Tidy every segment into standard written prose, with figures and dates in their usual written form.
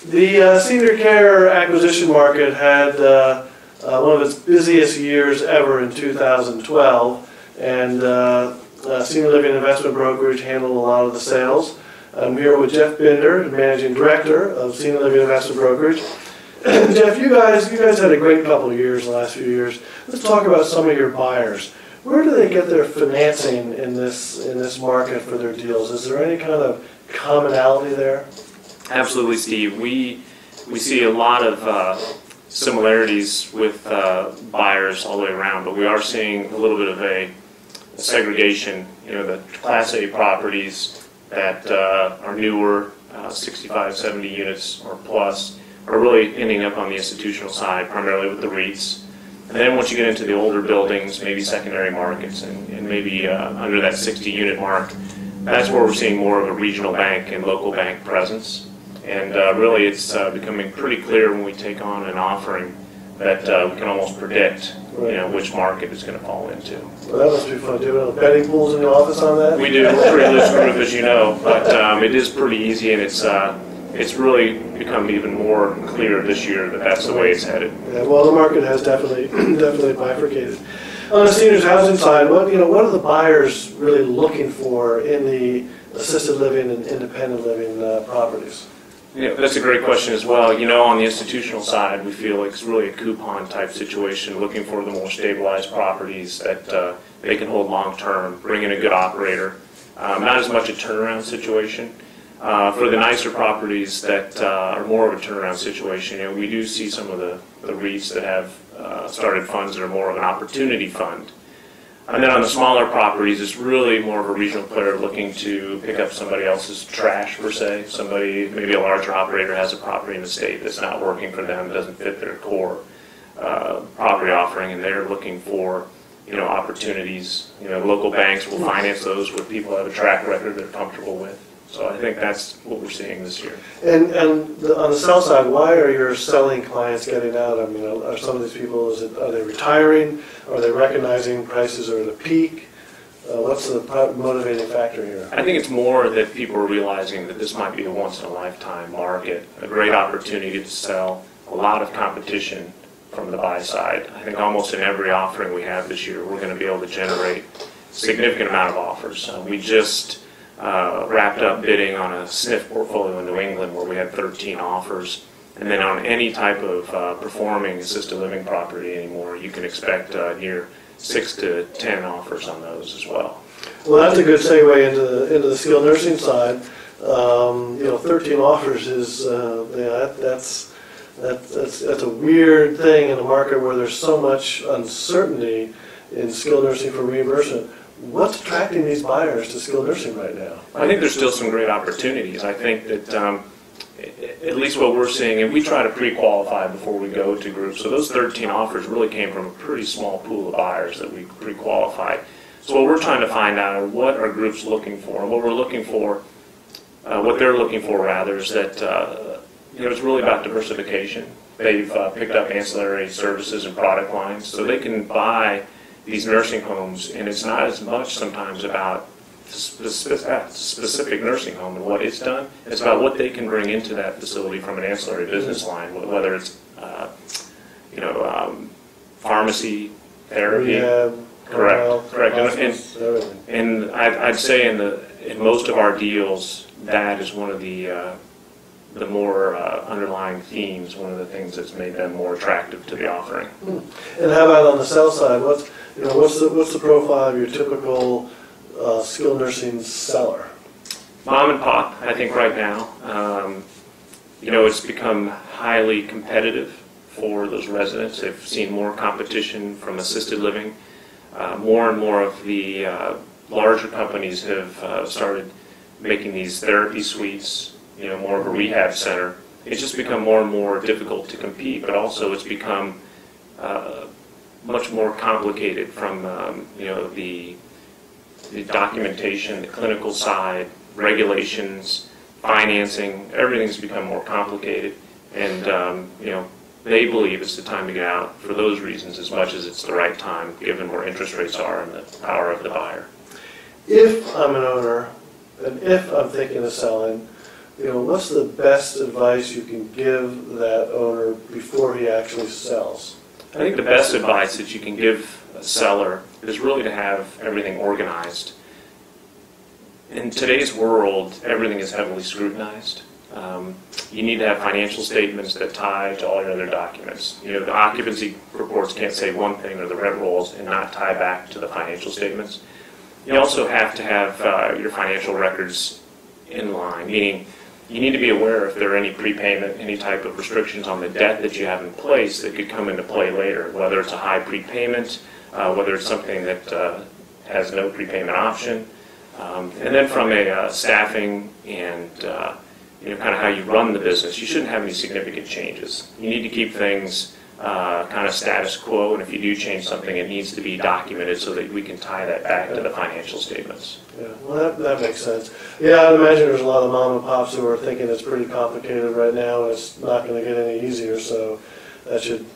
The senior care acquisition market had one of its busiest years ever in 2012, and Senior Living Investment Brokerage handled a lot of the sales. I'm here with Jeff Binder, Managing Director of Senior Living Investment Brokerage. Jeff, you guys had a great couple of years, the last few years. Let's talk about some of your buyers. Where do they get their financing in this market for their deals? Is there any kind of commonality there? Absolutely, Steve. We see a lot of similarities with buyers all the way around, but we are seeing a little bit of a segregation. You know, the Class A properties that are newer, 65, 70 units or plus, are really ending up on the institutional side, primarily with the REITs. And then once you get into the older buildings, maybe secondary markets, and maybe under that 60-unit mark, that's where we're seeing more of a regional bank and local bank presence. And really it's becoming pretty clear when we take on an offering that we can almost predict which market it's going to fall into. Well, that must be fun. Do you have betting pools in the office on that? We do. We're a pretty loose group, as you know, but it is pretty easy, and it's really become even more clear this year that that's the way it's headed. Yeah, well, the market has definitely bifurcated. On the seniors housing side, what are the buyers really looking for in the assisted living and independent living properties? Yeah, that's a great question as well. You know, on the institutional side, we feel like it's really a coupon type situation, looking for the more stabilized properties that they can hold long term, bring in a good operator. Not as much a turnaround situation. For the nicer properties that are more of a turnaround situation, we do see some of the REITs that have started funds that are more of an opportunity fund. And then on the smaller properties, it's really more of a regional player looking to pick up somebody else's trash, per se. Somebody, maybe a larger operator, has a property in the state that's not working for them, doesn't fit their core property offering, and they're looking for opportunities. Local banks will finance those where people have a track record they're comfortable with. So I think that's what we're seeing this year. And on the sell side, why are your selling clients getting out? I mean, are some of these people, are they retiring? Are they recognizing prices are at a peak? What's the motivating factor here? I think it's more that people are realizing that this might be a once-in-a-lifetime market, a great opportunity to sell, a lot of competition from the buy side. I think almost in every offering we have this year, we're going to be able to generate a significant amount of offers. We just wrapped up bidding on a SNF portfolio in New England where we had 13 offers. And then on any type of performing assisted living property anymore, you can expect near 6 to 10 offers on those as well. Well, that's a good segue into the skilled nursing side. 13 offers is that's a weird thing in a market where there's so much uncertainty in skilled nursing for reimbursement. What's attracting these buyers to skilled nursing right now? I think there's still some great opportunities. I think that at least what we're seeing, and we try to pre-qualify before we go to groups, so those 13 offers really came from a pretty small pool of buyers that we pre-qualified. So what we're trying to find out are what are groups looking for, and what we're looking for, what they're looking for rather, is that it's really about diversification. They've picked up ancillary services and product lines, so they can buy these nursing homes, and it's not as much sometimes about the specific nursing home and what it's done. It's about what they can bring into that facility from an ancillary business line, whether it's pharmacy, therapy. Correct. And I'd say in most of our deals, that is one of the more underlying themes, one of the things that's made them more attractive to the offering. And how about on the sell side? What's the profile of your typical skilled nursing seller? Mom and pop, I think right now. It's become highly competitive for those residents. They've seen more competition from assisted living. More and more of the larger companies have started making these therapy suites, more of a rehab center. It's just become more and more difficult to compete, but also it's become much more complicated from the documentation, the clinical side, regulations, financing. Everything's become more complicated, and they believe it's the time to get out for those reasons as much as it's the right time, given where interest rates are and the power of the buyer. If I'm an owner, and if I'm thinking of selling, what's the best advice you can give that owner before he actually sells? I think the best advice that you can give a seller is really to have everything organized. In today's world, everything is heavily scrutinized. You need to have financial statements that tie to all your other documents. The occupancy reports can't say one thing, or the rent rolls, and not tie back to the financial statements. You also have to have your financial records in line, meaning you need to be aware if there are any prepayment, any type of restrictions on the debt that you have in place that could come into play later, whether it's a high prepayment, whether it's something that has no prepayment option. And then from a staffing and kind of how you run the business, you shouldn't have any significant changes. You need to keep things kind of status quo, and if you do change something, it needs to be documented so that we can tie that back to the financial statements. Yeah, well, that makes sense. Yeah, I'd imagine there's a lot of mom and pops who are thinking it's pretty complicated right now, and it's not going to get any easier, so that should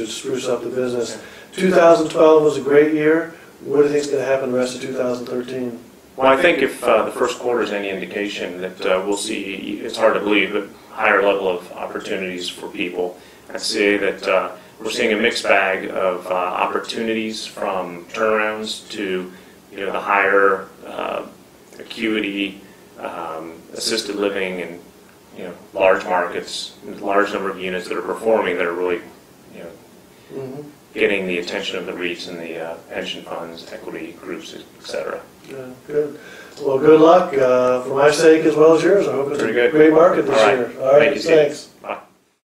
spruce up the business. 2012 was a great year. What do you think is going to happen the rest of 2013? Well, I think if the first quarter is any indication that we'll see, it's hard to believe, but higher level of opportunities for people. I'd say that we're seeing a mixed bag of opportunities from turnarounds to the higher acuity, assisted living, and large markets, large number of units that are performing that are really getting the attention of the REITs and the pension funds, equity groups, etc. Yeah, good. Well, good luck for my sake as well as yours. I hope it's a great market this year. All right, Thank you, Steve. Thanks. Bye.